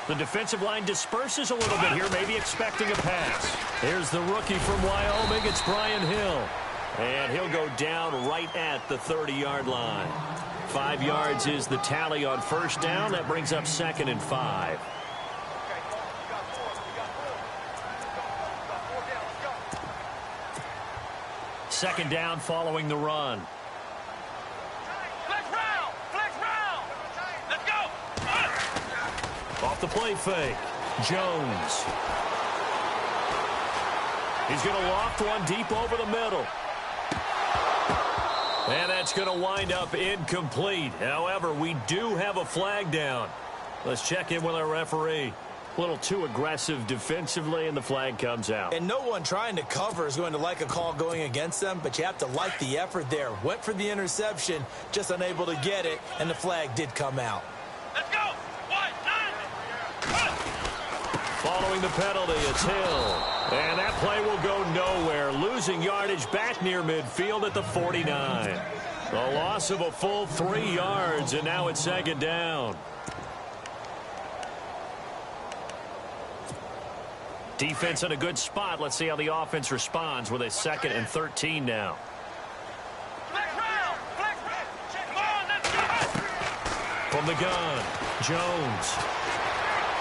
The defensive line disperses a little bit here, maybe expecting a pass. Here's the rookie from Wyoming. It's Brian Hill. And he'll go down right at the 30-yard line. 5 yards is the tally on first down. That brings up 2nd and 5. Second down following the run. Flex round! Flex round! Let's go! Off the play fake. Jones. He's going to loft one deep over the middle. And that's going to wind up incomplete. However, we do have a flag down. Let's check in with our referee. A little too aggressive defensively, and the flag comes out. And no one trying to cover is going to like a call going against them, but you have to like the effort there. Went for the interception, just unable to get it, and the flag did come out. Let's go! 1, 9! Following the penalty, it's Hill. And that play will go nowhere. Losing yardage back near midfield at the 49. The loss of a full 3 yards, and now it's 2nd down. Defense in a good spot. Let's see how the offense responds with a 2nd and 13 now. Flex round! Flex round! Come on, let's go! From the gun, Jones.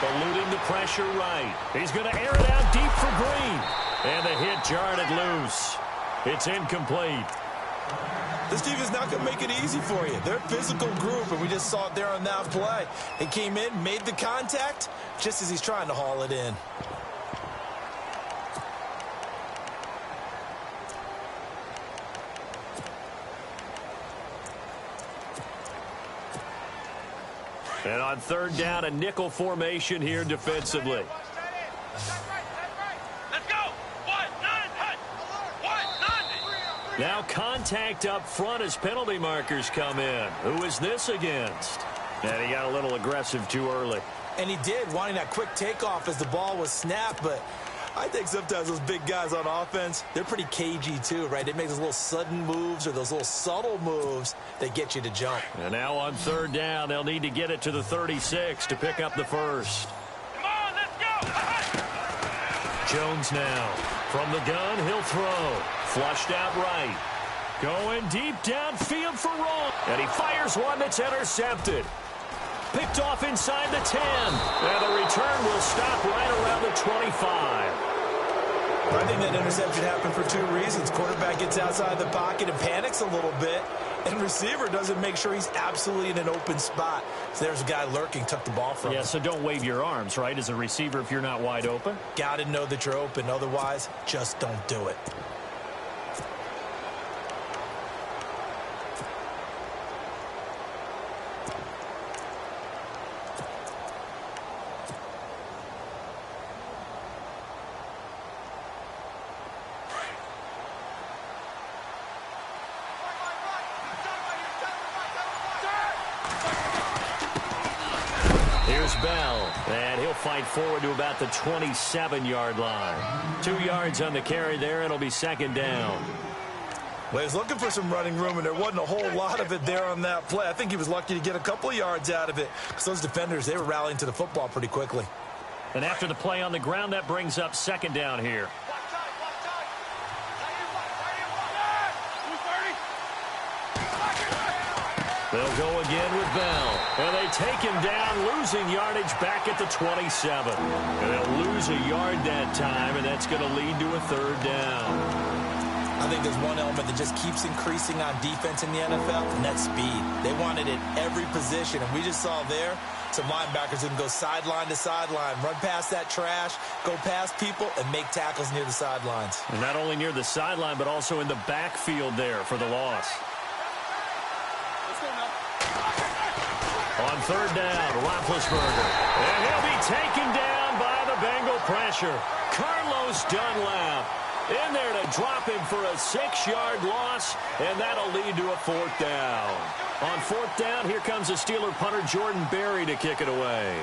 Eluding the pressure right. He's going to air it out deep for Green. And the hit jarred it loose. It's incomplete. This team is not going to make it easy for you. They're a physical group, and we just saw it there on that play. He came in, made the contact, just as he's trying to haul it in. And on 3rd down, a nickel formation here defensively. Let's go! 1, 9! Now contact up front as penalty markers come in. Who is this against? And he got a little aggressive too early. And he did, wanting that quick takeoff as the ball was snapped, but I think sometimes those big guys on offense, they're pretty cagey too, right? They make those little sudden moves or those little subtle moves that get you to jump. And now on 3rd down, they'll need to get it to the 36 to pick up the first. Come on, let's go! Jones now. From the gun, he'll throw. Flushed out right. Going deep downfield for Roll. And he fires one that's intercepted. Picked off inside the 10. And the return will stop right around the 25. I think that interception happened for 2 reasons. Quarterback gets outside the pocket and panics a little bit, and receiver doesn't make sure he's absolutely in an open spot. So there's a guy lurking, took the ball from him. Yeah, so don't wave your arms, right, as a receiver if you're not wide open. Got to know that you're open. Otherwise, just don't do it. Here's Bell, and he'll fight forward to about the 27-yard line. 2 yards on the carry there. It'll be 2nd down. Well, he was looking for some running room, and there wasn't a whole lot of it there on that play. I think he was lucky to get a couple of yards out of it because those defenders, they were rallying to the football pretty quickly. And after the play on the ground, that brings up 2nd down here. They'll go again with Bell. And they take him down, losing yardage back at the 27. And they'll lose a yard that time, and that's going to lead to a 3rd down. I think there's one element that just keeps increasing on defense in the NFL, and that's speed. They want it at every position, and we just saw there some linebackers who can go sideline to sideline, run past that trash, go past people, and make tackles near the sidelines. And not only near the sideline, but also in the backfield there for the loss. On 3rd down, Roethlisberger. And he'll be taken down by the Bengal pressure. Carlos Dunlap in there to drop him for a 6-yard loss, and that'll lead to a 4th down. On 4th down, here comes the Steeler punter Jordan Berry to kick it away.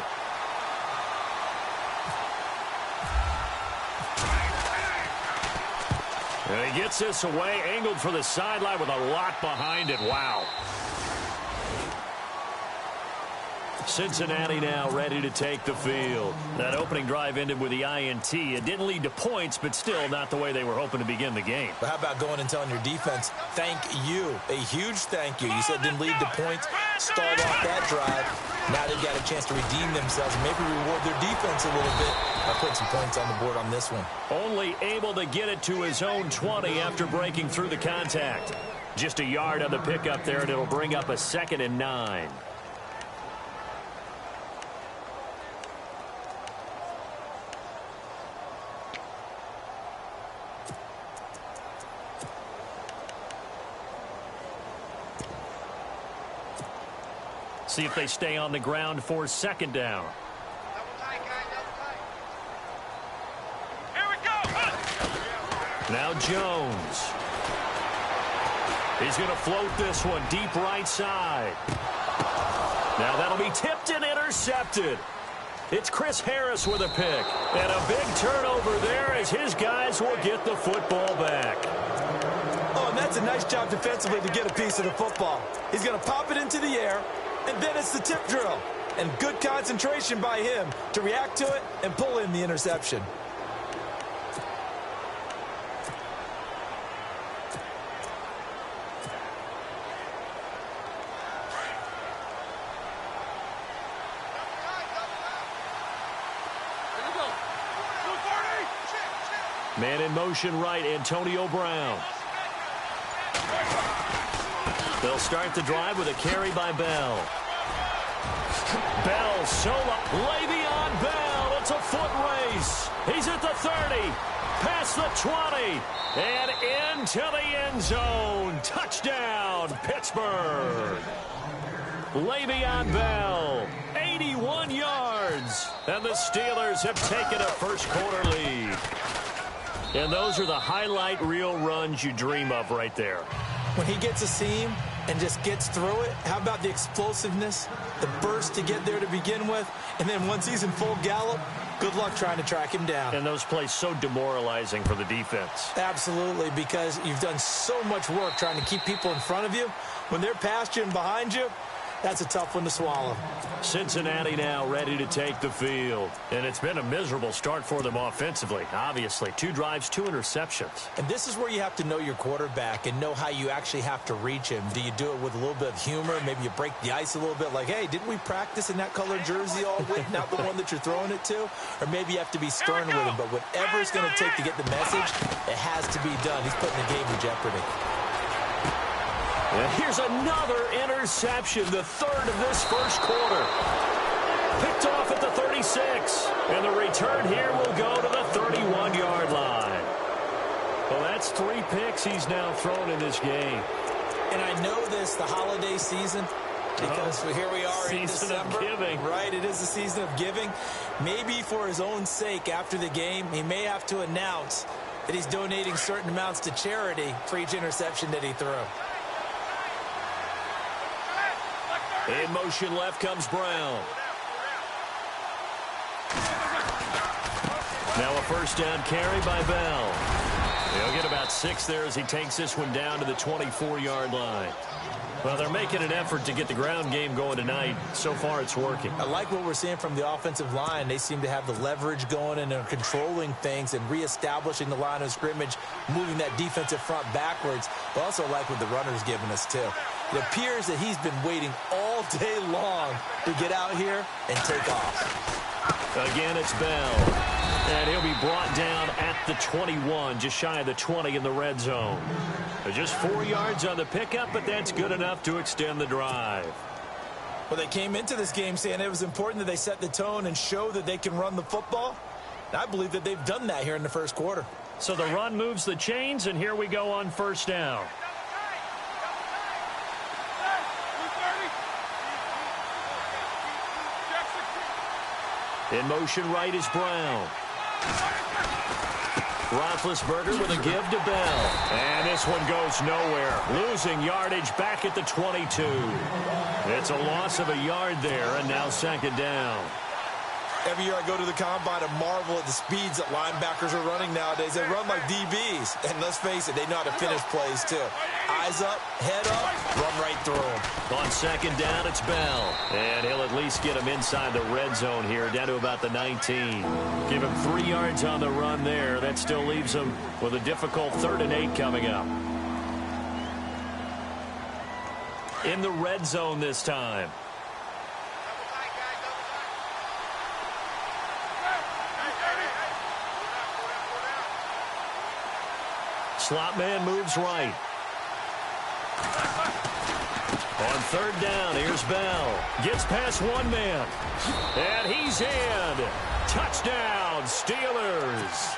And he gets this away, angled for the sideline with a lot behind it. Wow. Cincinnati now ready to take the field. That opening drive ended with the INT. It didn't lead to points, but still not the way they were hoping to begin the game. But how about going and telling your defense, thank you, a huge thank you. You said it didn't lead to points, stalled off that drive. Now they've got a chance to redeem themselves and maybe reward their defense a little bit by putting some points on the board on this one. Only able to get it to his own 20 after breaking through the contact. Just a yard on the pickup there, and it'll bring up a 2nd and 9. See if they stay on the ground for 2nd down. Here we go. Now Jones. He's going to float this one deep right side. Now that'll be tipped and intercepted. It's Chris Harris with a pick. And a big turnover there as his guys will get the football back. Oh, and that's a nice job defensively to get a piece of the football. He's going to pop it into the air, and then it's the tip drill. And good concentration by him to react to it and pull in the interception. Man in motion right, Antonio Brown. They'll start the drive with a carry by Bell. Bell solo. Le'Veon Bell. It's a foot race. He's at the 30. Past the 20. And into the end zone. Touchdown, Pittsburgh. Le'Veon Bell. 81 yards. And the Steelers have taken a first quarter lead. And those are the highlight reel runs you dream of right there. When he gets a seam and just gets through it, how about the explosiveness, the burst to get there to begin with, and then once he's in full gallop, good luck trying to track him down. And those plays so demoralizing for the defense. Absolutely, because you've done so much work trying to keep people in front of you. When they're past you and behind you, that's a tough one to swallow. Cincinnati now ready to take the field. And it's been a miserable start for them offensively. Obviously, 2 drives, 2 interceptions. And this is where you have to know your quarterback and know how you actually have to reach him. Do you do it with a little bit of humor? Maybe you break the ice a little bit like, hey, didn't we practice in that colored jersey all week, not the one that you're throwing it to? Or maybe you have to be stern with him. But whatever it's going to take to get the message, it has to be done. He's putting the game in jeopardy. And here's another interception, the 3rd of this first quarter. Picked off at the 36. And the return here will go to the 31-yard line. Well, that's 3 picks he's now thrown in this game. And I know this, the holiday season, because here we are in December. Season of giving. Right, it is the season of giving. Maybe for his own sake after the game, he may have to announce that he's donating certain amounts to charity for each interception that he threw. In motion left comes Brown. Now a first down carry by Bell. He'll get about 6 there as he takes this one down to the 24-yard line. Well, they're making an effort to get the ground game going tonight. So far, it's working. I like what we're seeing from the offensive line. They seem to have the leverage going and are controlling things and reestablishing the line of scrimmage, moving that defensive front backwards. But also like what the runner's giving us, too. It appears that he's been waiting all day long to get out here and take off. Again, it's Bell. And he'll be brought down at the 21, just shy of the 20 in the red zone. Just 4 yards on the pickup, but that's good enough to extend the drive. Well, they came into this game saying it was important that they set the tone and show that they can run the football. I believe that they've done that here in the first quarter. So the run moves the chains, and here we go on first down. In motion right is Brown. Roethlisberger with a give to Bell. And this one goes nowhere. Losing yardage back at the 22. It's a loss of a yard there, and now second down. Every year I go to the combine and marvel at the speeds that linebackers are running nowadays. They run like DBs. And let's face it, they know how to finish plays too. Eyes up, head up, run right through them. On second down, it's Bell. And he'll at least get him inside the red zone here, down to about the 19. Give him 3 yards on the run there. That still leaves him with a difficult 3rd and 8 coming up. In the red zone this time. Slot man moves right. On 3rd down, here's Bell. Gets past 1 man. And he's in. Touchdown, Steelers.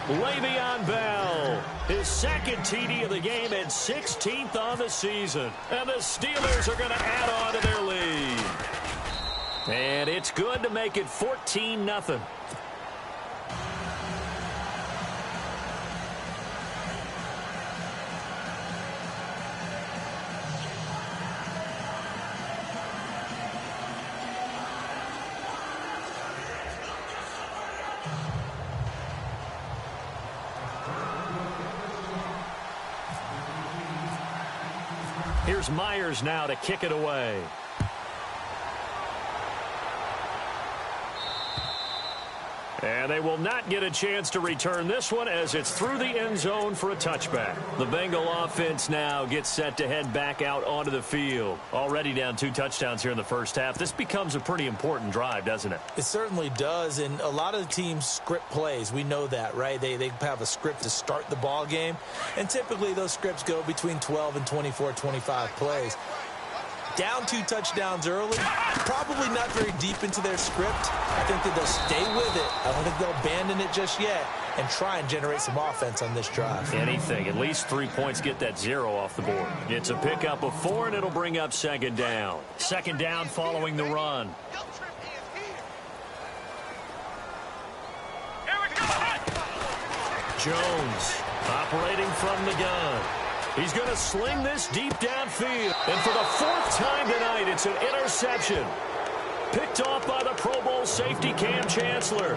Le'Veon Bell, his 2nd TD of the game and 16th on the season. And the Steelers are going to add on to their lead. And it's good to make it 14-0. Here's Myers now to kick it away. And they will not get a chance to return this one as it's through the end zone for a touchback. The Bengal offense now gets set to head back out onto the field. Already down 2 touchdowns here in the first half. This becomes a pretty important drive, doesn't it? It certainly does, and a lot of the teams script plays. We know that, right? They have a script to start the ball game, and typically those scripts go between 12 and 24, 25 plays. Down 2 touchdowns early, probably not very deep into their script. I think that they'll stay with it. I don't think they'll abandon it just yet and try and generate some offense on this drive. Anything. At least 3 points, get that 0 off the board. It's a pickup of 4, and it'll bring up 2nd down. 2nd down following the run. Jones operating from the gun. He's going to sling this deep downfield. And for the 4th time tonight, it's an interception. Picked off by the Pro Bowl safety Cam Chancellor.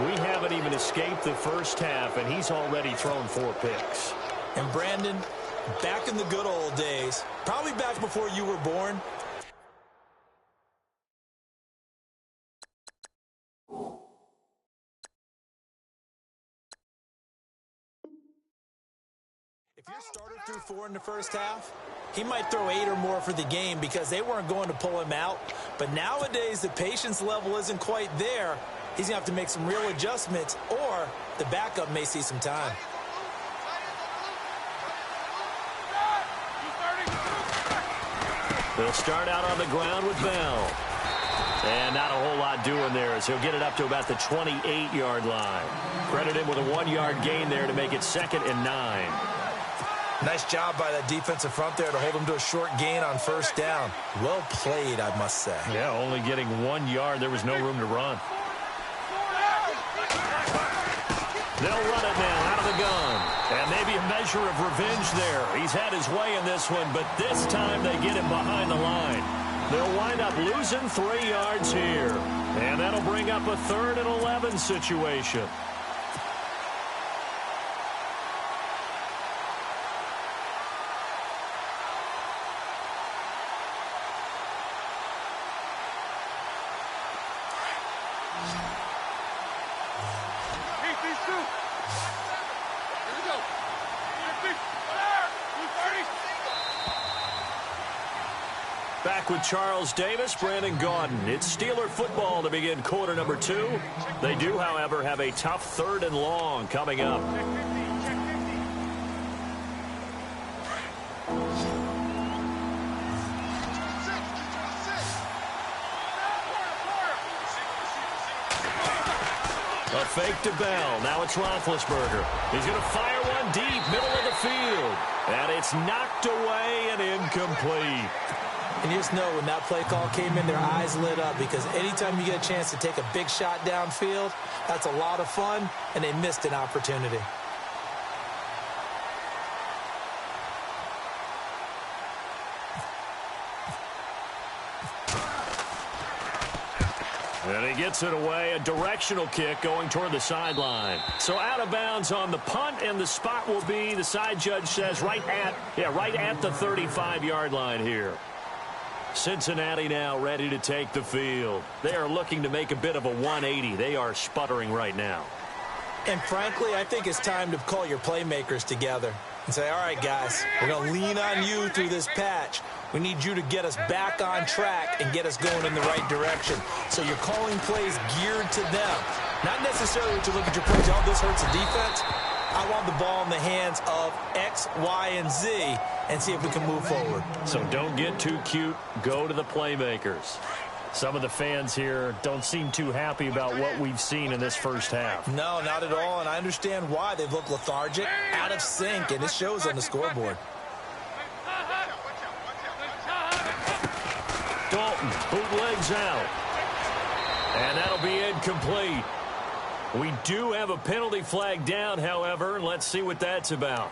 We haven't even escaped the first half, and he's already thrown 4 picks. And Brandon, back in the good old days, probably back before you were born, if your starter threw 4 in the first half, he might throw 8 or more for the game because they weren't going to pull him out. But nowadays, the patience level isn't quite there. He's going to have to make some real adjustments, or the backup may see some time. They'll start out on the ground with Bell. And not a whole lot doing there as he'll get it up to about the 28-yard line. Credit him with a 1-yard gain there to make it 2nd and 9. Nice job by that defensive front there to hold him to a short gain on 1st down. Well played, I must say. Yeah, only getting 1 yard. There was no room to run. They'll run it now out of the gun. And maybe a measure of revenge there. He's had his way in this one, but this time they get him behind the line. They'll wind up losing 3 yards here. And that'll bring up a 3rd and 11 situation. Back with Charles Davis, Brandon Gaudin. It's Steeler football to begin quarter number 2. They do, however, have a tough 3rd and long coming up. A fake to Bell. Now it's Roethlisberger. He's going to fire one deep, middle of the field. And it's knocked away and incomplete. And you just know when that play call came in, their eyes lit up because anytime you get a chance to take a big shot downfield, that's a lot of fun, and they missed an opportunity. And he gets it away, a directional kick going toward the sideline. So out of bounds on the punt, and the spot will be, the side judge says, right at the 35-yard line here. Cincinnati now ready to take the field. They are looking to make a bit of a 180. They are sputtering right now. And frankly, I think it's time to call your playmakers together and say, all right, guys, we're going to lean on you through this patch. We need you to get us back on track and get us going in the right direction. So you're calling plays geared to them. Not necessarily to look at your plays, oh, this hurts the defense. I want the ball in the hands of X, Y, and Z and see if we can move forward. So don't get too cute. Go to the playmakers. Some of the fans here don't seem too happy about what we've seen in this first half. No, not at all, and I understand why. They've looked lethargic, out of sync, and it shows on the scoreboard. Dalton bootlegs out. And that'll be incomplete. We do have a penalty flag down, however. Let's see what that's about.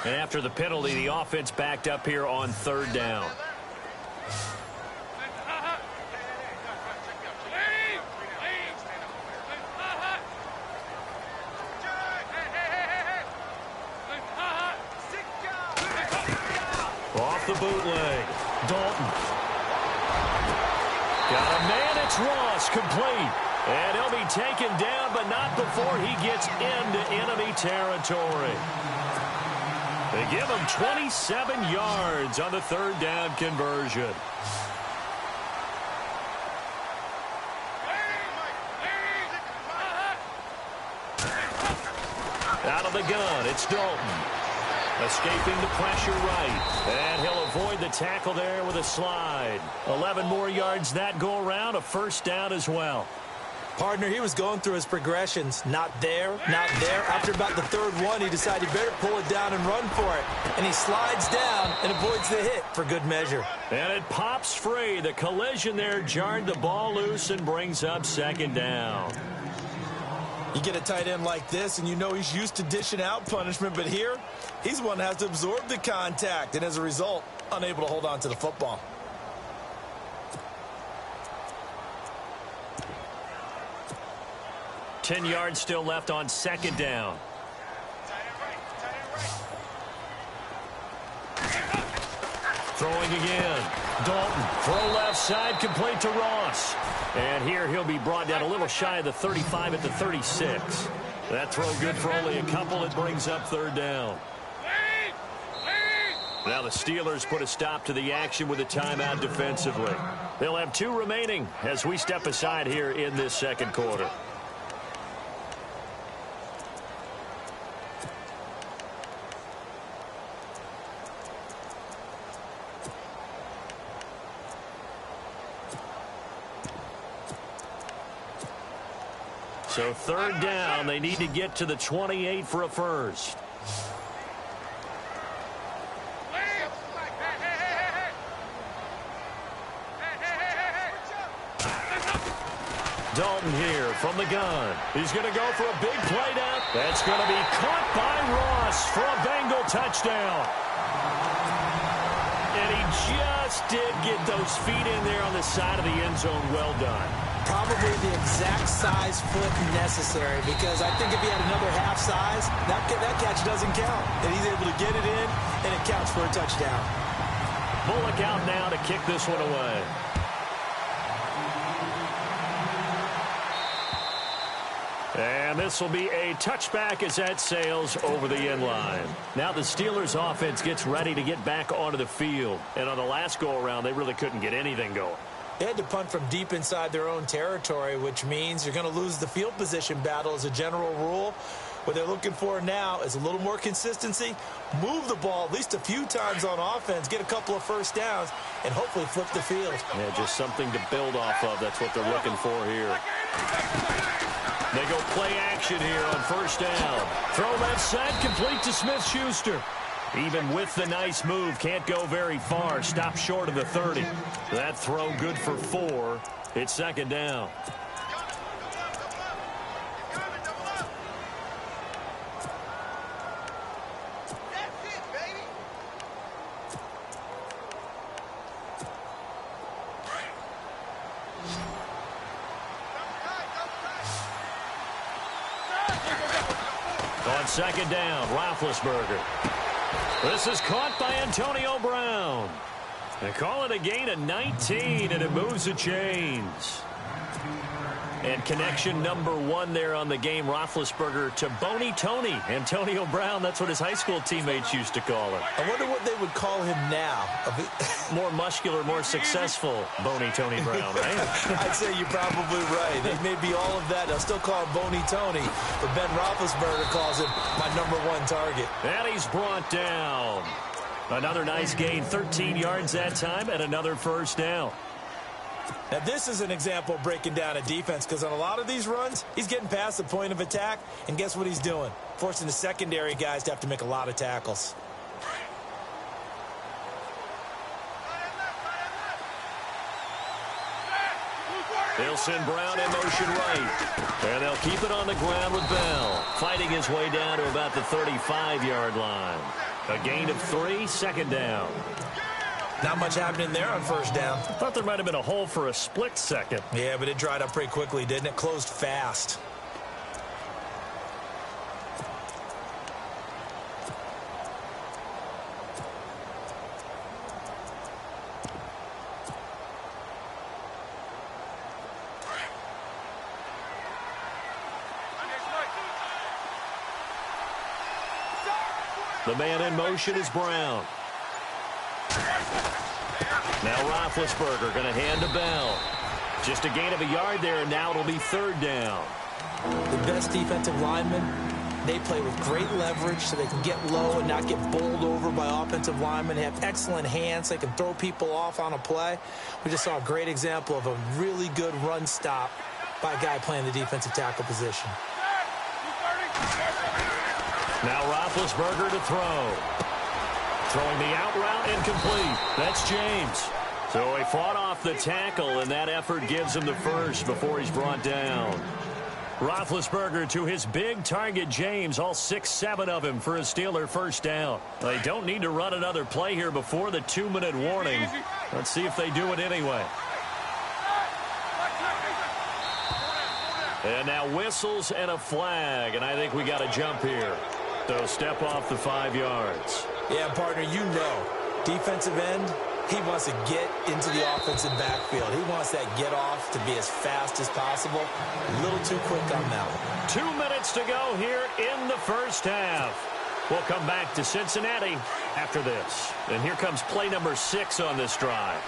And after the penalty, the offense backed up here on third down. Off the bootleg. Dalton. Got a man, it's Ross, complete. And he'll be taken down, but not before he gets into enemy territory. They give him 27 yards on the third down conversion. Out of the gun, it's Dalton. Escaping the pressure right. And he'll avoid the tackle there with a slide. 11 more yards that go around, a first down as well. Partner, he was going through his progressions. Not there, not there. After about the third one, he decided he better pull it down and run for it. And he slides down and avoids the hit for good measure. And it pops free. The collision there jarred the ball loose and brings up second down. You get a tight end like this, and you know he's used to dishing out punishment, but here, he's the one that has to absorb the contact, and as a result, unable to hold on to the football. Ten yards still left on second down. Throwing again. Dalton, throw left side, complete to Ross. And here he'll be brought down a little shy of the 35 at the 36. That throw good for only a couple. It brings up third down. Now the Steelers put a stop to the action with a timeout defensively. They'll have two remaining as we step aside here in this second quarter. So third down, they need to get to the 28 for a first. Dalton here from the gun. He's going to go for a big play down. That's going to be caught by Ross for a Bengal touchdown. And he just did get those feet in there on the side of the end zone. Well done. Probably the exact size foot necessary, because I think if he had another half size, that catch doesn't count. And he's able to get it in, and it counts for a touchdown. Bullock out now to kick this one away. And this will be a touchback as that sails over the end line. Now the Steelers offense gets ready to get back onto the field. And on the last go-around, they really couldn't get anything going. They had to punt from deep inside their own territory, which means you're going to lose the field position battle as a general rule. What they're looking for now is a little more consistency, move the ball at least a few times on offense, get a couple of first downs, and hopefully flip the field. Yeah, just something to build off of. That's what they're looking for here. They go play action here on first down. Throw left side, complete to Smith-Schuster. Even with the nice move, can't go very far. Stop short of the 30. That throw good for 4. It's second down. On second down, Roethlisberger. This is caught by Antonio Brown. They call it a gain of 19, and it moves the chains. And connection number 1 there on the game, Roethlisberger to Boney Tony. Antonio Brown, that's what his high school teammates used to call him. I wonder what they would call him now. More muscular, more successful Boney Tony Brown, right? I'd say you're probably right. They may be all of that. They'll still call him Boney Tony, but Ben Roethlisberger calls him my number 1 target. And he's brought down. Another nice gain, 13 yards that time, and another first down. Now, this is an example of breaking down a defense, because on a lot of these runs, he's getting past the point of attack, and guess what he's doing? Forcing the secondary guys to have to make a lot of tackles. They'll send Brown in motion right. And they'll keep it on the ground with Bell, fighting his way down to about the 35-yard line. A gain of 3, second down. Not much happening there on first down. Thought there might have been a hole for a split second. Yeah, but it dried up pretty quickly, didn't it? Closed fast. The man in motion is Brown. Now Roethlisberger going to hand to Bell. Just a gain of a yard there, and now it'll be third down. The best defensive linemen, they play with great leverage so they can get low and not get bowled over by offensive linemen. They have excellent hands. They can throw people off on a play. We just saw a great example of a really good run stop by a guy playing the defensive tackle position. Now Roethlisberger to throw. Throwing the out route incomplete. That's James. So he fought off the tackle, and that effort gives him the first before he's brought down. Roethlisberger to his big target, James, all 6-7 of him for a Steeler first down. They don't need to run another play here before the 2-minute warning. Let's see if they do it anyway. And now whistles and a flag, and I think we got a jump here. So step off the 5 yards. Yeah, partner, you know, defensive end, he wants to get into the offensive backfield. He wants that get off to be as fast as possible. A little too quick on that one. 2 minutes to go here in the first half. We'll come back to Cincinnati after this. And here comes play number 6 on this drive.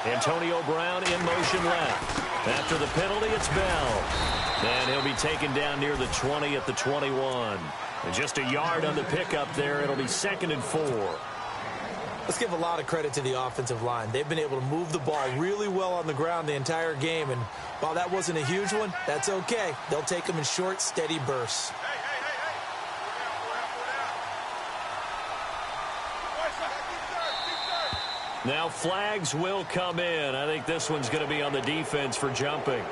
Antonio Brown in motion left. After the penalty, it's Bell. And he'll be taken down near the 20 at the 21. And just a yard on the pickup there. It'll be 2nd and 4. Let's give a lot of credit to the offensive line. They've been able to move the ball really well on the ground the entire game. And while that wasn't a huge one, that's okay. They'll take them in short, steady bursts. Now flags will come in. I think this one's going to be on the defense for jumping.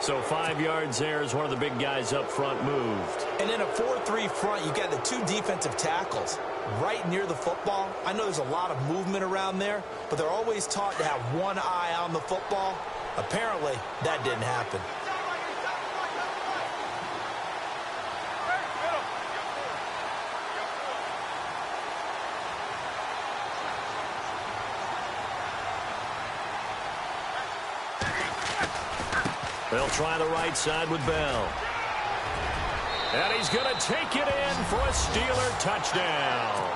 So 5 yards there as one of the big guys up front moved. And in a 4-3 front, you got the 2 defensive tackles right near the football. I know there's a lot of movement around there, but they're always taught to have one eye on the football. Apparently, that didn't happen. They'll try the right side with Bell. And he's going to take it in for a Steeler touchdown.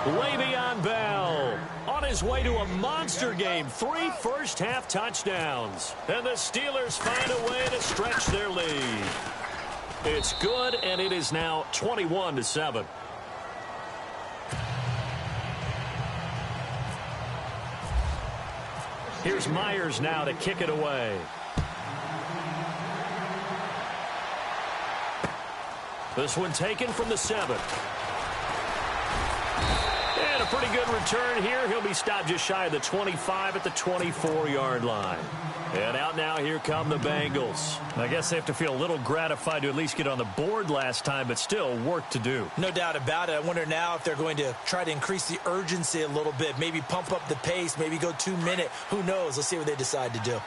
Le'Veon Bell on his way to a monster game. 3 first-half touchdowns. And the Steelers find a way to stretch their lead. It's good, and it is now 21-7. Here's Myers now to kick it away. This one taken from the 7. And a pretty good return here. He'll be stopped just shy of the 25 at the 24-yard line. And out now, here come the Bengals. I guess they have to feel a little gratified to at least get on the board last time, but still work to do. No doubt about it. I wonder now if they're going to try to increase the urgency a little bit, maybe pump up the pace, maybe go 2 minute. Who knows? Let's see what they decide to do.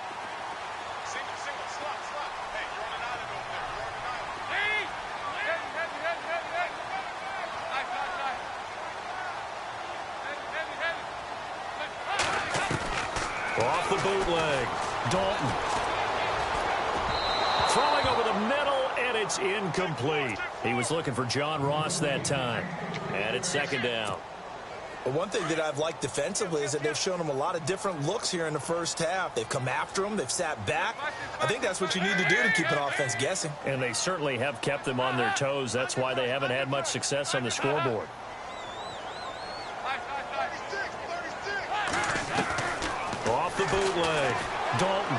Off the bootleg, Dalton. Throwing over the middle, and it's incomplete. He was looking for John Ross that time. And it's second down. Well, one thing that I've liked defensively is that they've shown him a lot of different looks here in the first half. They've come after him. They've sat back. I think that's what you need to do to keep an offense guessing. And they certainly have kept them on their toes. That's why they haven't had much success on the scoreboard. Off the bootleg, Dalton.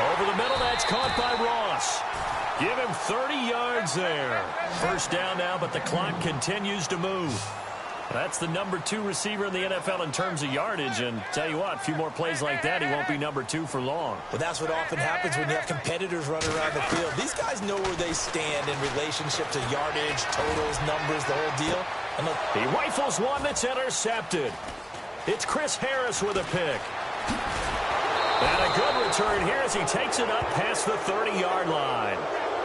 Over the middle, that's caught by Ross. Give him 30 yards there. First down now, but the clock continues to move. That's the number 2 receiver in the NFL in terms of yardage, and tell you what, a few more plays like that, he won't be number 2 for long. But that's what often happens when you have competitors running around the field. These guys know where they stand in relationship to yardage, totals, numbers, the whole deal. And look, he rifles one that's intercepted. It's Chris Harris with a pick. And a good return here as he takes it up past the 30-yard line.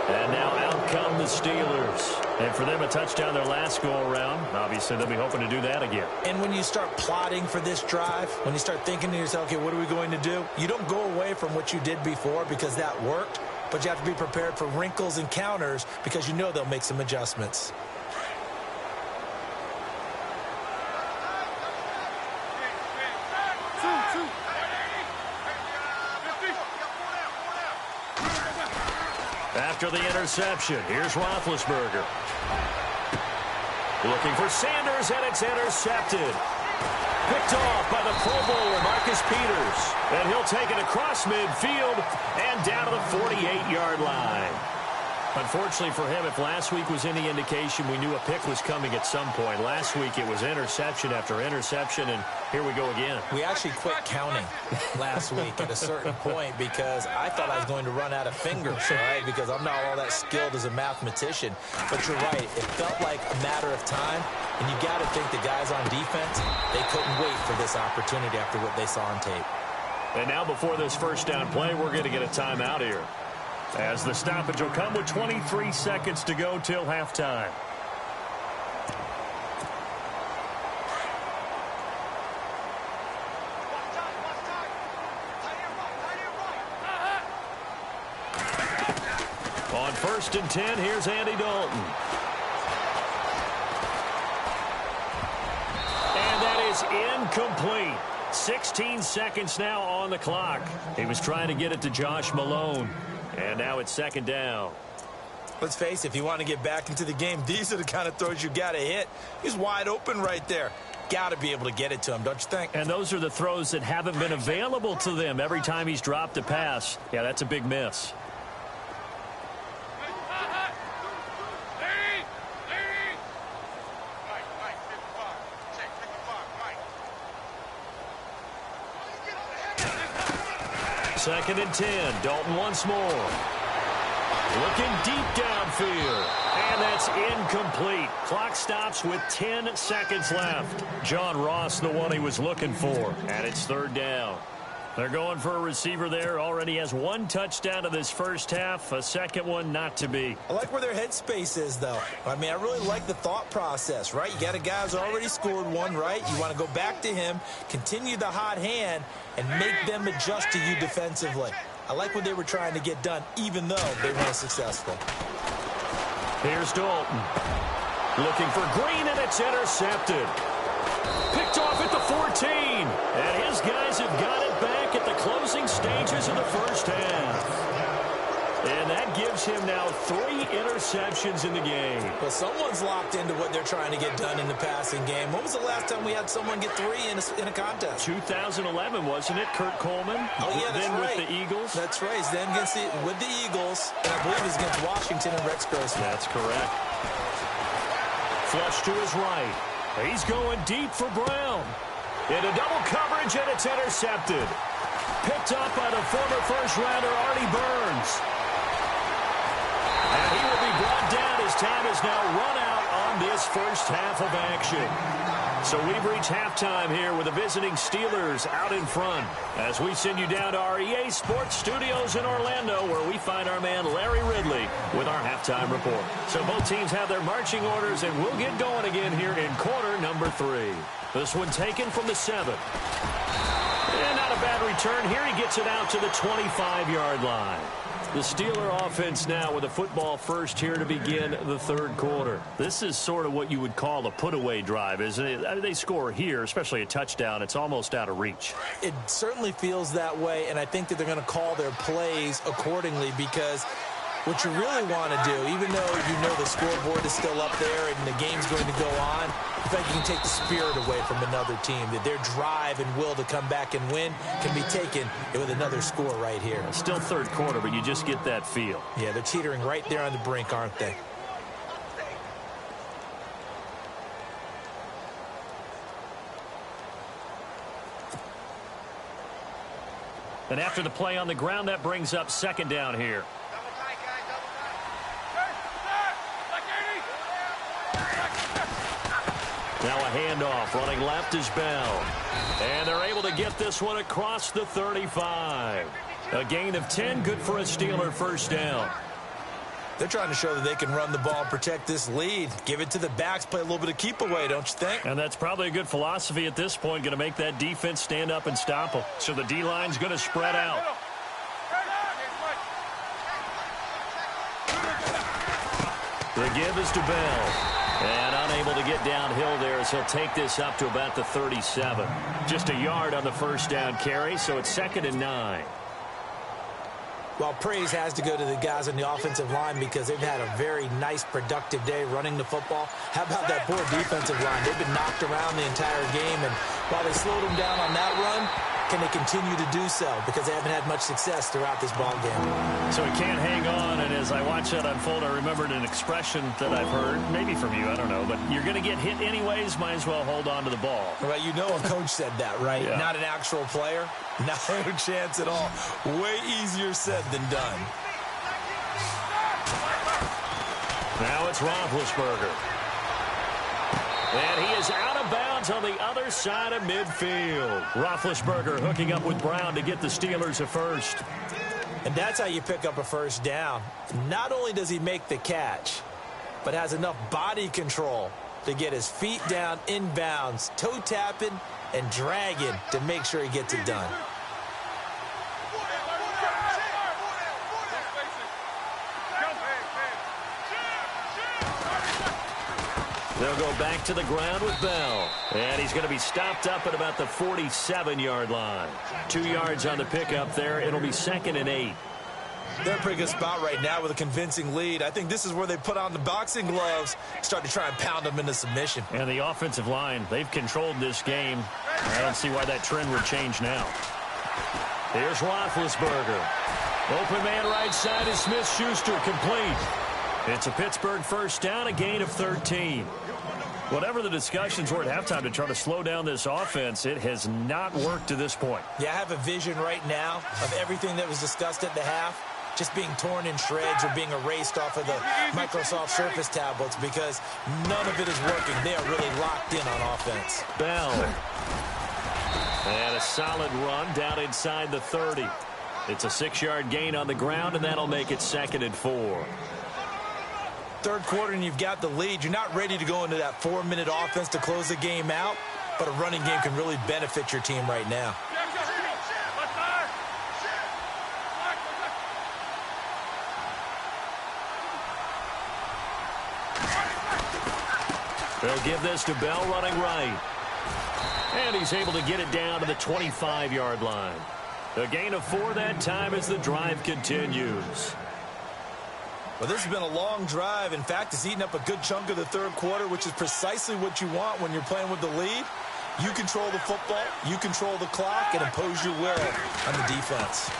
And now out come the Steelers. And for them, a touchdown their last go-around. Obviously, they'll be hoping to do that again. And when you start plotting for this drive, when you start thinking to yourself, okay, what are we going to do? You don't go away from what you did before because that worked. But you have to be prepared for wrinkles and counters because you know they'll make some adjustments. After the interception, here's Roethlisberger. Looking for Sanders, and it's intercepted. Picked off by the Pro Bowler, Marcus Peters. And he'll take it across midfield and down to the 48-yard line. Unfortunately for him, if last week was any indication, we knew a pick was coming at some point. Last week it was interception after interception, and here we go again. We actually quit counting last week at a certain point because I thought I was going to run out of fingers, right? Because I'm not all that skilled as a mathematician. But you're right. It felt like a matter of time, and you got to think the guys on defense, they couldn't wait for this opportunity after what they saw on tape. And now before this first down play, we're going to get a timeout here, as the stoppage will come with 23 seconds to go till halftime. On 1st and 10, here's Andy Dalton. And that is incomplete. 16 seconds now on the clock. He was trying to get it to Josh Malone. And now it's second down. Let's face it, if you want to get back into the game, these are the kind of throws you got to hit. He's wide open right there. Got to be able to get it to him, don't you think? And those are the throws that haven't been available to them every time he's dropped a pass. Yeah, that's a big miss. Second and 10. Dalton once more. Looking deep downfield. And that's incomplete. Clock stops with 10 seconds left. John Ross, the one he was looking for. And it's third down. They're going for a receiver there. Already has one touchdown of this first half. A second one not to be. I like where their headspace is, though. I mean, I really like the thought process, right? You got a guy who's already scored one, right? You want to go back to him, continue the hot hand, and make them adjust to you defensively. I like what they were trying to get done, even though they weren't successful. Here's Dalton. Looking for Green, and it's intercepted. Picked off at the 14. And his guys have got it back at the closing stages of the first half. And that gives him now 3 interceptions in the game. Well, someone's locked into what they're trying to get done in the passing game. When was the last time we had someone get 3 in a contest? 2011, wasn't it? Kurt Coleman. Oh, yeah, that's then right. With the Eagles. That's right. Then with the Eagles, and I believe it was against Washington and Rex Grossman. That's correct. flush to his right. He's going deep for Brown. Into double coverage, and it's intercepted. Picked up by the former first-rounder Artie Burns. And he will be brought down as time has now run out on this first half of action. So we've reached halftime here with the visiting Steelers out in front as we send you down to our EA Sports Studios in Orlando, where we find our man Larry Ridley with our halftime report. So both teams have their marching orders, and we'll get going again here in quarter number 3. This one taken from the 7. And not a bad return here. He gets it out to the 25-yard line. The Steeler offense now with a football first here to begin the third quarter. This is sort of what you would call a put-away drive, isn't it? I mean, they score here, especially a touchdown. It's almost out of reach. It certainly feels that way, and I think that they're going to call their plays accordingly, because what you really want to do, even though you know the scoreboard is still up there and the game's going to go on, in fact, you can take the spirit away from another team, that their drive and will to come back and win can be taken with another score right here. Still third quarter, but you just get that feel. Yeah, they're teetering right there on the brink, aren't they? And after the play on the ground, that brings up second down here. Now a handoff. Running left is Bell. And they're able to get this one across the 35. A gain of 10, good for a Steeler first down. They're trying to show that they can run the ball and protect this lead. Give it to the backs, play a little bit of keep away, don't you think? And that's probably a good philosophy at this point, going to make that defense stand up and stop them. So the D-line's going to spread out. The give is to Bell. And unable to get downhill there as he'll take this up to about the 37. Just a yard on the first down carry, so it's 2nd and 9. Well, praise has to go to the guys on the offensive line because they've had a very nice, productive day running the football. How about that poor defensive line? They've been knocked around the entire game, and while they slowed them down on that run, can they continue to do so? Because they haven't had much success throughout this ball game. So he can't hang on, and as I watch that unfold, I remembered an expression that I've heard, maybe from you, I don't know, but you're going to get hit anyways, might as well hold on to the ball. Right, you know a coach said that, right? Yeah. Not an actual player. No chance at all. Way easier said than done. Now it's Roethlisberger. And he is out of bounds on the other side of midfield. Roethlisberger hooking up with Brown to get the Steelers a first. And that's how you pick up a first down. Not only does he make the catch, but has enough body control to get his feet down inbounds, toe tapping and dragging to make sure he gets it done. They'll go back to the ground with Bell. And he's going to be stopped up at about the 47-yard line. 2 yards on the pickup there. It'll be 2nd and 8. They're in a pretty good spot right now with a convincing lead. I think this is where they put on the boxing gloves, start to try and pound them into submission. And the offensive line, they've controlled this game. I don't see why that trend would change now. Here's Roethlisberger. Open man right side is Smith-Schuster, complete. It's a Pittsburgh first down, a gain of 13. Whatever the discussions were at halftime to try to slow down this offense, it has not worked to this point. Yeah, I have a vision right now of everything that was discussed at the half just being torn in shreds or being erased off of the Microsoft Surface tablets because none of it is working. They are really locked in on offense. Bell. And a solid run down inside the 30. It's a 6-yard gain on the ground, and that'll make it 2nd and 4. Third quarter and you've got the lead. You're not ready to go into that 4-minute offense to close the game out, but a running game can really benefit your team right now. They'll give this to Bell running right. And he's able to get it down to the 25-yard line. A gain of 4 that time as the drive continues. Well, this has been a long drive. In fact, it's eaten up a good chunk of the third quarter, which is precisely what you want when you're playing with the lead. You control the football, you control the clock, and impose your will on the defense.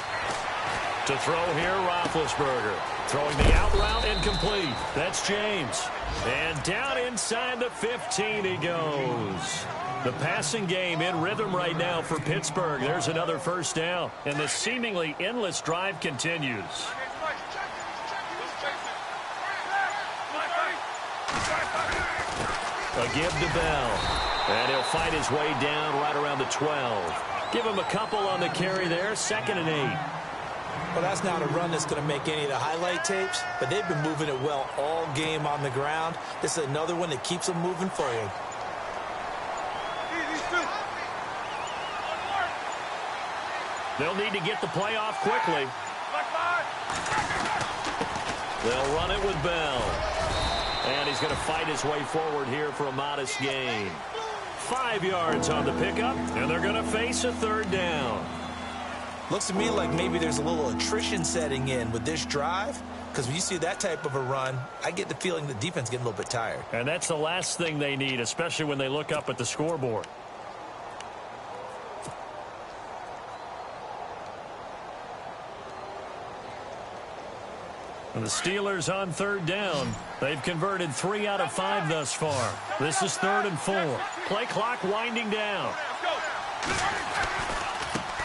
To throw here, Roethlisberger. Throwing the out route and complete. That's James. And down inside the 15 he goes. The passing game in rhythm right now for Pittsburgh. There's another first down. And the seemingly endless drive continues. A give to Bell. And he'll fight his way down right around the 12. Give him a couple on the carry there. 2nd and 8. Well, that's not a run that's going to make any of the highlight tapes, but they've been moving it well all game on the ground. This is another one that keeps them moving forward. They'll need to get the play off quickly. They'll run it with Bell. And he's going to fight his way forward here for a modest gain. 5 yards on the pickup, and they're going to face a 3rd down. Looks to me like maybe there's a little attrition setting in with this drive, because when you see that type of a run, I get the feeling the defense getting a little bit tired. And that's the last thing they need, especially when they look up at the scoreboard. And the Steelers on 3rd down. They've converted 3 out of 5 thus far. This is 3rd and 4. Play clock winding down.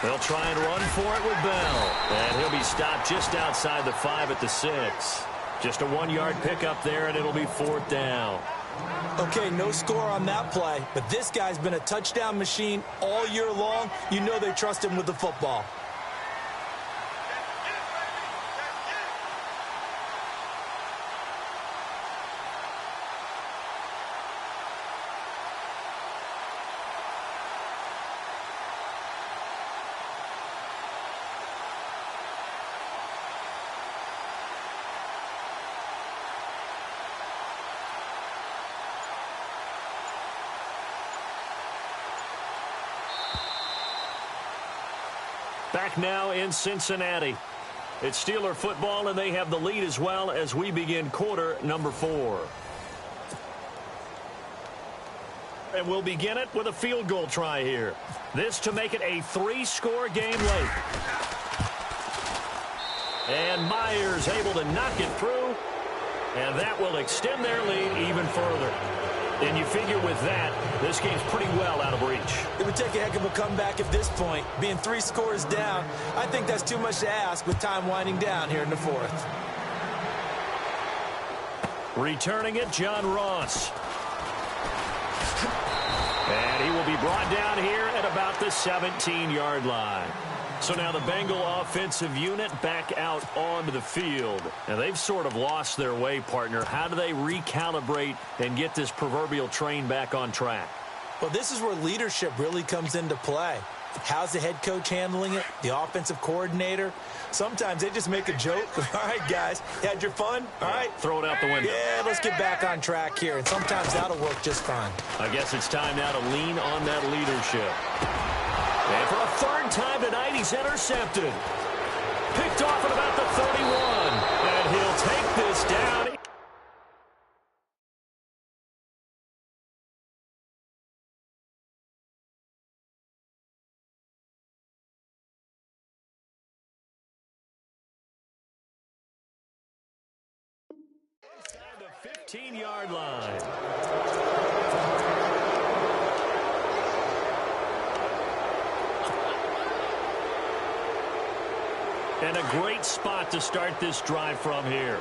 They'll try and run for it with Bell. And he'll be stopped just outside the 5 at the 6. Just a 1-yard pickup there, and it'll be 4th down. Okay, no score on that play, but this guy's been a touchdown machine all year long. You know they trust him with the football. Back now in Cincinnati. It's Steeler football, and they have the lead as well as we begin quarter number 4. And we'll begin it with a field goal try here. This to make it a 3-score game late. And Myers able to knock it through, and that will extend their lead even further. And you figure with that, this game's pretty well out of reach. It would take a heck of a comeback at this point. Being 3 scores down, I think that's too much to ask with time winding down here in the 4th. Returning it, John Ross. And he will be brought down here at about the 17-yard line. So now the Bengal offensive unit back out onto the field. And they've sort of lost their way, partner. How do they recalibrate and get this proverbial train back on track? Well, this is where leadership really comes into play. How's the head coach handling it? The offensive coordinator? Sometimes they just make a joke. All right, guys, you had your fun? All right. Throw it out the window. Yeah, let's get back on track here. And sometimes that'll work just fine. I guess it's time now to lean on that leadership. And for a 3rd time tonight, he's intercepted. Picked off at about the 31. And he'll take this down. Inside the 15-yard line. And a great spot to start this drive from here.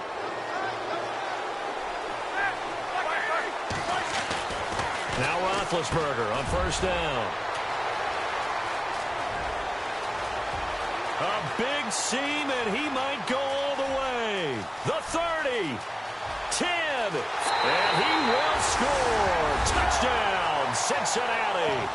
Now Roethlisberger on 1st down. A big seam, and he might go all the way. The 30. 10. And he will score. Touchdown, Cincinnati.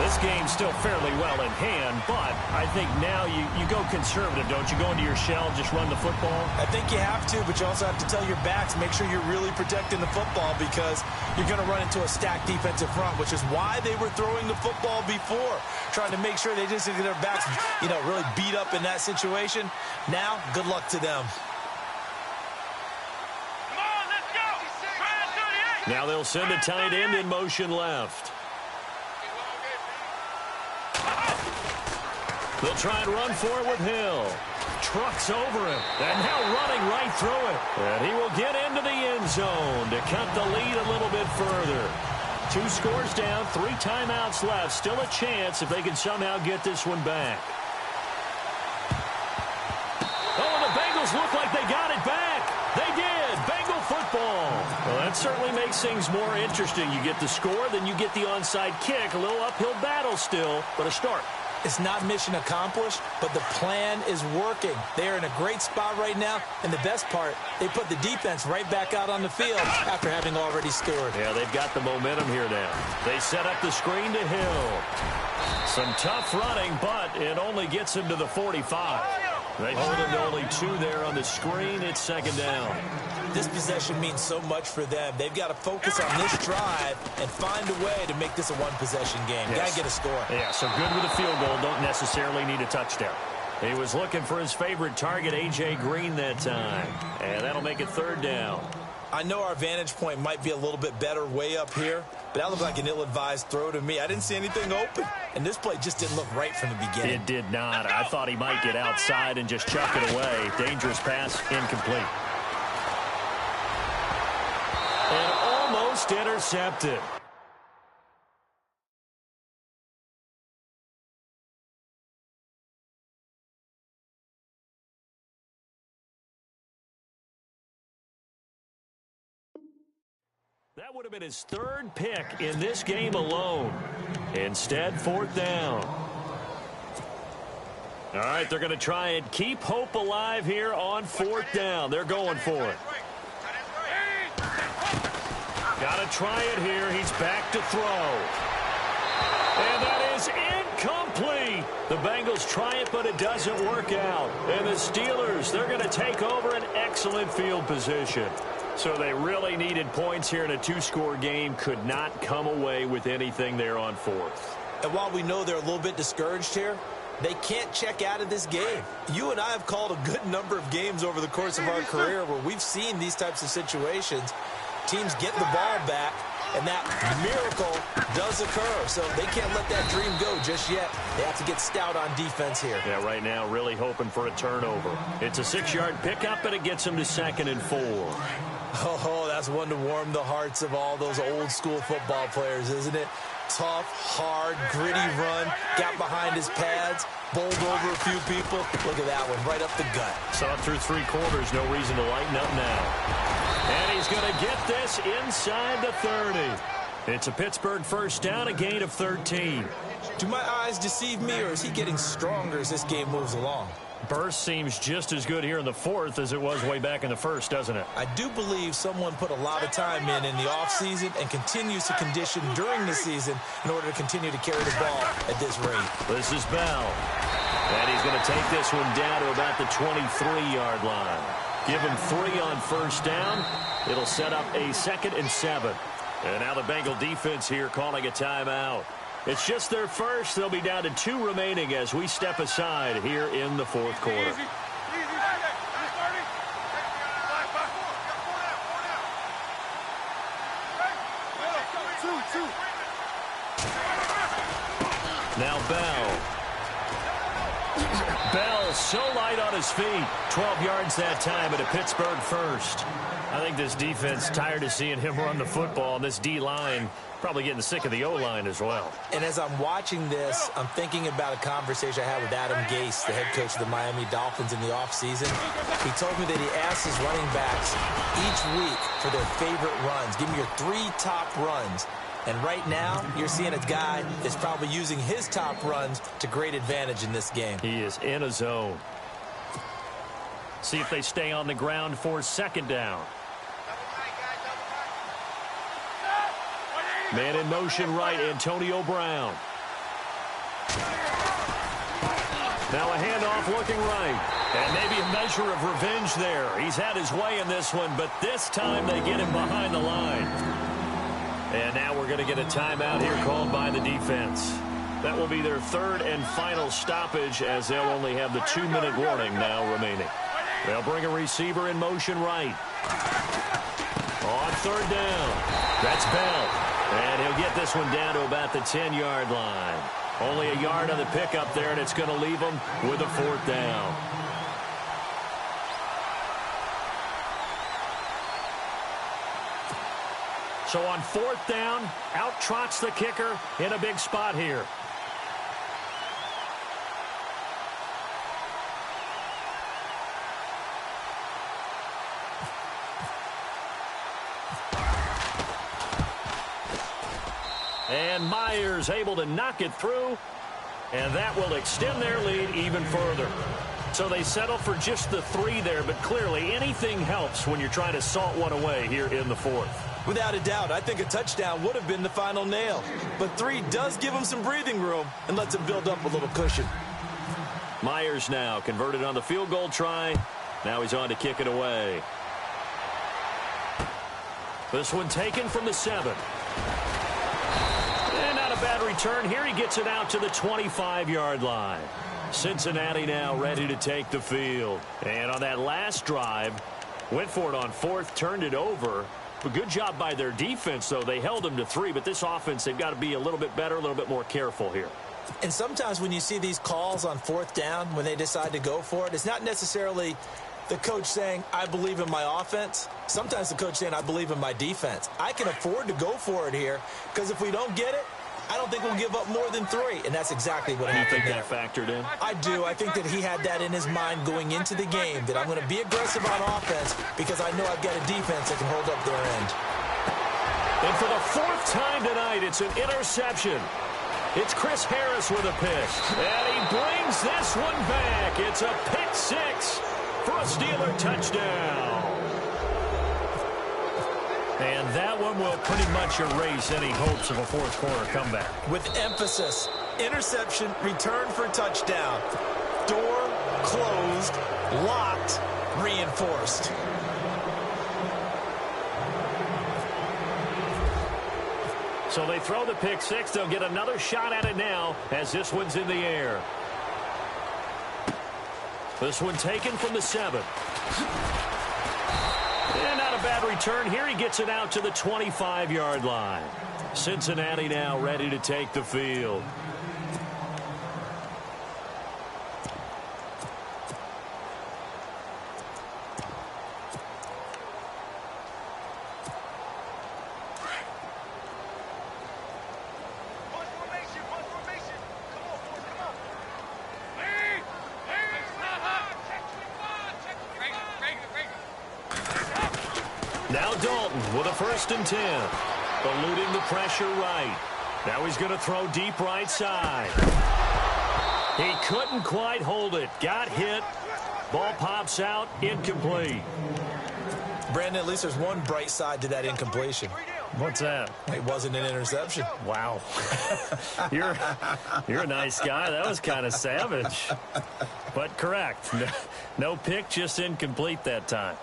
This game's still fairly well in hand, but I think now you go conservative, don't you? Go into your shell, just run the football? I think you have to, but you also have to tell your backs, make sure you're really protecting the football because you're going to run into a stacked defensive front, which is why they were throwing the football before, trying to make sure they just get their backs, really beat up in that situation. Now, good luck to them. Come on, let's go. Try it, 38. Now they'll send a tight end in motion left. They'll try and run for it with Hill. Trucks over him, and now running right through it. And he will get into the end zone to cut the lead a little bit further. 2 scores down, 3 timeouts left. Still a chance if they can somehow get this one back. Oh, and the Bengals look like they got it back. They did. Bengal football. Well, that certainly makes things more interesting. You get the score, then you get the onside kick. A little uphill battle still, but a start. It's not mission accomplished, but the plan is working. They are in a great spot right now, and the best part, they put the defense right back out on the field after having already scored. Yeah, they've got the momentum here now. They set up the screen to Hill. Some tough running, but it only gets him to the 45. They hold him to only 2 there on the screen. It's second down. This possession means so much for them. They've got to focus on this drive and find a way to make this a one-possession game. Yes. Got to get a score. Yeah, so good with a field goal. Don't necessarily need a touchdown. He was looking for his favorite target, A.J. Green, that time. And that'll make it third down. I know our vantage point might be a little bit better way up here, but that looked like an ill-advised throw to me. I didn't see anything open, and this play just didn't look right from the beginning. It did not. I thought he might get outside and just chuck it away. Dangerous pass, incomplete. And almost intercepted. That would have been his 3rd pick in this game alone. Instead, 4th down. All right, they're going to try and keep hope alive here on 4th down. They're going for it. Got to try it here. He's back to throw. And that is incomplete. The Bengals try it, but it doesn't work out. And the Steelers, they're going to take over an excellent field position. So they really needed points here in a 2-score game. Could not come away with anything there on 4th. And while we know they're a little bit discouraged here, they can't check out of this game. You and I have called a good number of games over the course of our career where we've seen these types of situations. Teams get the ball back, and that miracle does occur. So they can't let that dream go just yet. They have to get stout on defense here. Yeah, right now really hoping for a turnover. It's a 6-yard pickup, and it gets them to 2nd and 4. Oh, that's one to warm the hearts of all those old-school football players, isn't it? Tough, hard, gritty run, got behind his pads, bowled over a few people. Look at that one, right up the gut. Saw it through 3 quarters, no reason to lighten up now. And he's going to get this inside the 30. It's a Pittsburgh first down, a gain of 13. Do my eyes deceive me, or is he getting stronger as this game moves along? Burst seems just as good here in the 4th as it was way back in the 1st, doesn't it? I do believe someone put a lot of time in the offseason and continues to condition during the season in order to continue to carry the ball at this rate. This is Bell. And he's going to take this one down to about the 23-yard line. Give him 3 on first down. It'll set up a 2nd and 7. And now the Bengal defense here calling a timeout. It's just their first. They'll be down to 2 remaining as we step aside here in the 4th quarter. Now Bell. Bell so light on his feet. 12 yards that time at a Pittsburgh first. I think this defense tired of seeing him run the football, and this D-line probably getting sick of the O-line as well. And as I'm watching this, I'm thinking about a conversation I had with Adam Gase, the head coach of the Miami Dolphins in the offseason. He told me that he asked his running backs each week for their favorite runs. Give me your 3 top runs. And right now, you're seeing a guy that's probably using his top runs to great advantage in this game. He is in a zone. See if they stay on the ground for 2nd down. Man in motion right, Antonio Brown. Now a handoff looking right. And maybe a measure of revenge there. He's had his way in this one, but this time they get him behind the line. And now we're going to get a timeout here called by the defense. That will be their 3rd and final stoppage as they'll only have the 2-minute warning now remaining. They'll bring a receiver in motion right. On 3rd down. That's Bell. And he'll get this one down to about the 10-yard line. Only a yard on the pickup there, and it's going to leave them with a 4th down. So on 4th down, out trots the kicker in a big spot here. And Myers able to knock it through, and that will extend their lead even further. So they settle for just the 3 there, but clearly anything helps when you're trying to salt one away here in the 4th. Without a doubt, I think a touchdown would have been the final nail. But 3 does give them some breathing room and lets them build up a little cushion. Myers now converted on the field goal try. Now he's on to kick it away. This one taken from the 7. And not a bad return here. He gets it out to the 25-yard line. Cincinnati now ready to take the field. And on that last drive, went for it on 4th, turned it over. A good job by their defense, though. They held them to 3, but this offense, they've got to be a little bit better, a little bit more careful here. And sometimes when you see these calls on 4th down, when they decide to go for it, it's not necessarily the coach saying, I believe in my offense. Sometimes the coach saying, I believe in my defense. I can afford to go for it here, because if we don't get it, I don't think we'll give up more than 3, and that's exactly what happened there. You think that factored in? I do. I think that he had that in his mind going into the game, that I'm going to be aggressive on offense because I know I've got a defense that can hold up their end. And for the 4th time tonight, it's an interception. It's Chris Harris with a pick, and he brings this one back. It's a pick 6 for a Steeler touchdown. And that one will pretty much erase any hopes of a 4th quarter comeback. With emphasis, interception, return for touchdown. Door closed, locked, reinforced. So they throw the pick 6. They'll get another shot at it now as this one's in the air. This one taken from the 7. And not a bad return here. He gets it out to the 25-yard line. Cincinnati now ready to take the field. Now Dalton with a 1st and 10. Eluding the pressure right. Now he's going to throw deep right side. He couldn't quite hold it. Got hit. Ball pops out. Incomplete. Brandon, at least there's one bright side to that incompletion. What's that? It wasn't an interception. Wow. You're a nice guy. That was kind of savage. But correct. No pick, just incomplete that time.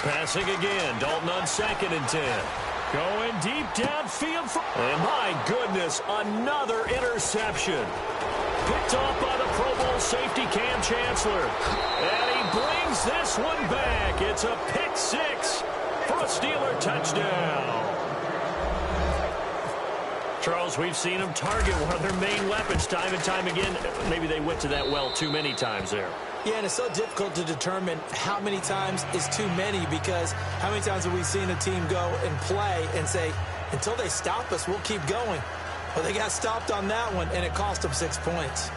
Passing again. Dalton on 2nd and 10. Going deep downfield. And my goodness, another interception. Picked off by the Pro Bowl safety Cam Chancellor. And he brings this one back. It's a pick 6 for a Steeler touchdown. Charles, we've seen them target one of their main weapons time and time again. Maybe they went to that well too many times there. Yeah, and it's so difficult to determine how many times is too many, because how many times have we seen a team go and play and say, until they stop us, we'll keep going. Well, they got stopped on that one, and it cost them 6 points.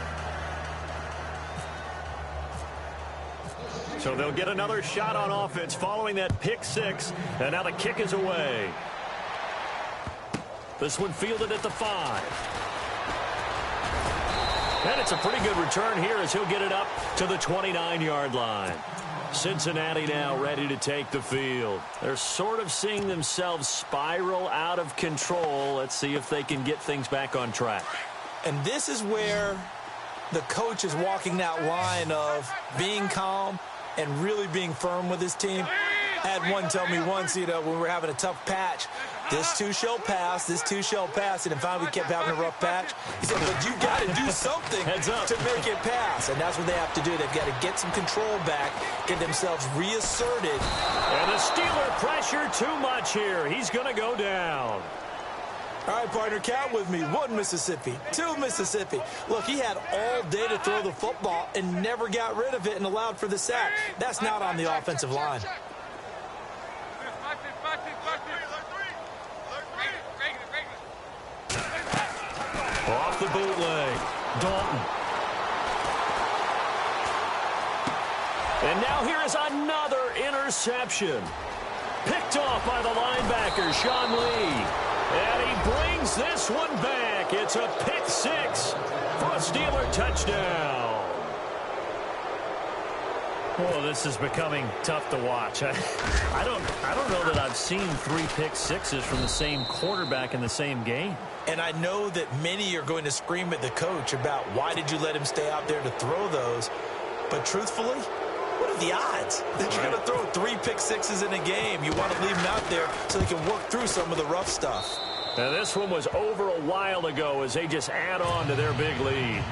So they'll get another shot on offense following that pick 6, and now the kick is away. This one fielded at the 5. And it's a pretty good return here as he'll get it up to the 29-yard line. Cincinnati now ready to take the field. They're sort of seeing themselves spiral out of control. Let's see if they can get things back on track. And this is where the coach is walking that line of being calm and really being firm with his team. I had one tell me once, when we were having a tough patch, this too shall pass, this too shall pass, and then finally we kept having a rough patch. He said, but you got to do something to make it pass, and that's what they have to do. They've got to get some control back, get themselves reasserted. And the Steeler pressure too much here. He's going to go down. All right, partner, count with me. 1 Mississippi, 2 Mississippi. Look, he had all day to throw the football and never got rid of it and allowed for the sack. That's not on the offensive line. Off the bootleg, Dalton. And now here is another interception. Picked off by the linebacker, Sean Lee. And he brings this one back. It's a pick six for a Steeler touchdown. Oh, this is becoming tough to watch. I don't know that I've seen 3 pick sixes from the same quarterback in the same game. And I know that many are going to scream at the coach about why did you let him stay out there to throw those. But truthfully, what are the odds that you're going to throw 3 pick sixes in a game? You want to leave them out there so they can work through some of the rough stuff. Now, this one was over a while ago as they just add on to their big lead.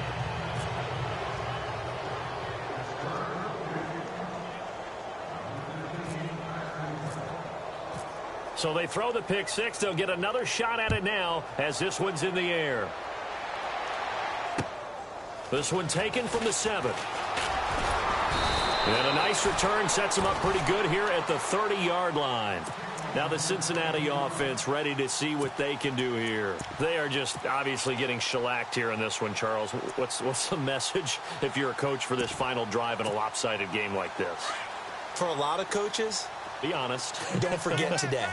So they throw the pick six. They'll get another shot at it now as this one's in the air. This one taken from the 7. And a nice return sets them up pretty good here at the 30-yard line. Now the Cincinnati offense ready to see what they can do here. They are just obviously getting shellacked here in this one, Charles. What's the message if you're a coach for this final drive in a lopsided game like this? For a lot of coaches, be honest. Don't forget today.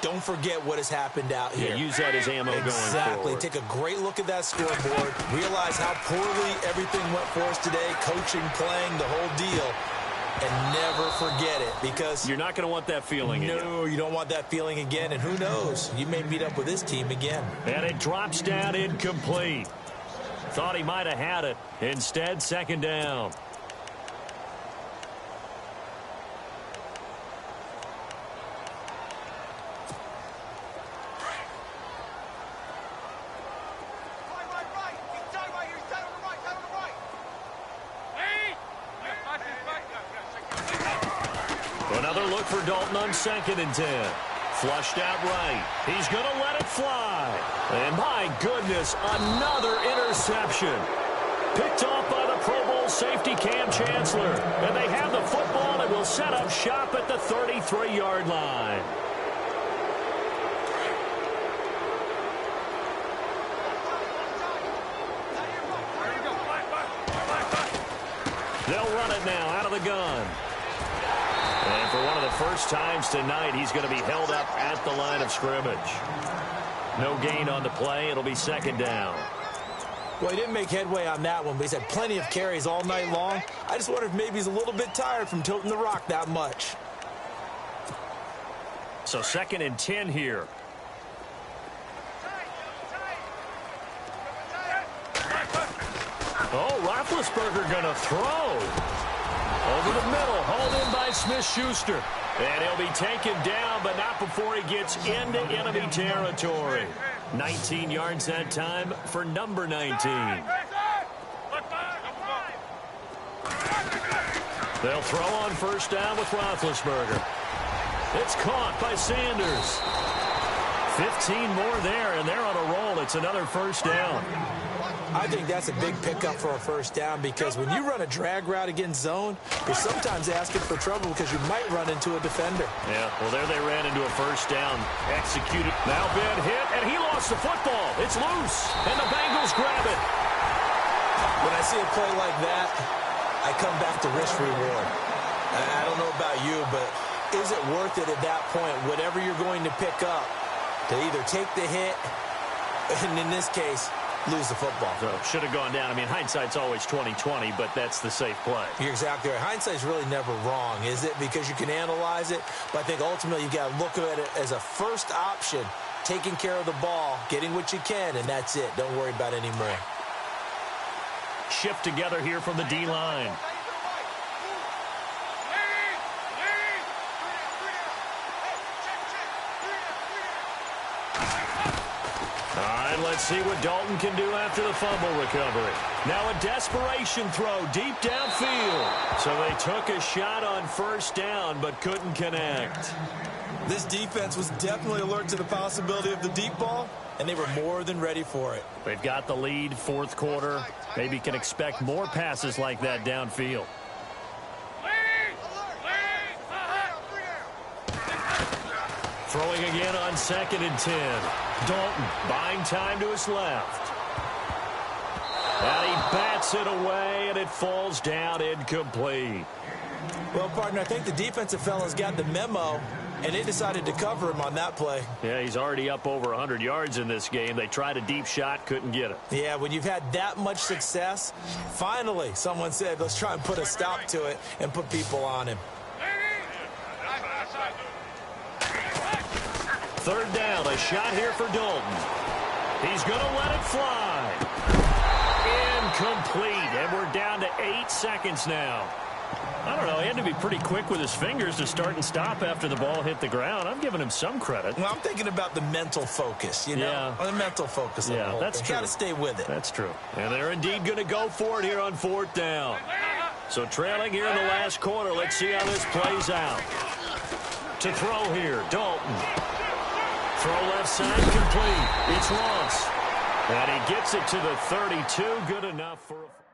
Don't forget what has happened out here. Yeah, use that as ammo going forward. Exactly. Take a great look at that scoreboard. Realize how poorly everything went for us today. Coaching, playing, the whole deal. And never forget it because... You're not going to want that feeling again. No, you don't want that feeling again. And who knows? You may meet up with this team again. And it drops down incomplete. Thought he might have had it. Instead, second down. Another look for Dalton on 2nd and 10. Flushed out right. He's going to let it fly. And my goodness, another interception. Picked off by the Pro Bowl safety Cam Chancellor. And they have the football and will set up shop at the 33-yard line. They'll run it now out of the gun. And for one of the first times tonight, he's going to be held up at the line of scrimmage. No gain on the play. It'll be second down. Well, he didn't make headway on that one, but he's had plenty of carries all night long. I just wonder if maybe he's a little bit tired from toting the rock that much. So 2nd and 10 here. Oh, Roethlisberger going to throw. Over the middle, hauled in by Smith-Schuster. And he'll be taken down, but not before he gets into enemy territory. 19 yards that time for number 19. They'll throw on first down with Roethlisberger. It's caught by Sanders. 15 more there, and they're on a roll. It's another first down. I think that's a big pickup for a first down because when you run a drag route against zone, you're sometimes asking for trouble because you might run into a defender. Yeah, well, there they ran into a first down. Executed. Now Ben hit, and he lost the football. It's loose, and the Bengals grab it. When I see a play like that, I come back to risk reward. I don't know about you, but is it worth it at that point, whatever you're going to pick up, to either take the hit, and in this case, lose the football? So should have gone down. I mean, hindsight's always 20/20, but that's the safe play. You're exactly right. Hindsight's really never wrong, is it? Because you can analyze it, but I think ultimately you got to look at it as a first option, taking care of the ball, getting what you can, and that's it. Don't worry about any more. Shift together here from the D-line. And let's see what Dalton can do after the fumble recovery. Now a desperation throw deep downfield. So they took a shot on first down but couldn't connect. This defense was definitely alert to the possibility of the deep ball, and they were more than ready for it. They've got the lead, fourth quarter. Maybe can expect more passes like that downfield. Throwing again on 2nd and 10. Dalton buying time to his left. And he bats it away, and it falls down incomplete. Well, partner, I think the defensive fellas got the memo, and they decided to cover him on that play. Yeah, he's already up over 100 yards in this game. They tried a deep shot, couldn't get it. Yeah, when you've had that much success, finally someone said, let's try and put a stop to it and put people on him. 3rd down, a shot here for Dalton. He's going to let it fly. Incomplete, and we're down to 8 seconds now. I don't know, he had to be pretty quick with his fingers to start and stop after the ball hit the ground. I'm giving him some credit. Well, I'm thinking about the mental focus, you know? Yeah. The mental focus. Yeah, that's true. Got to stay with it. That's true. And they're indeed going to go for it here on 4th down. So trailing here in the last quarter, let's see how this plays out. To throw here, Dalton. Throw left side complete. It's Ross. And he gets it to the 32. Good enough for a...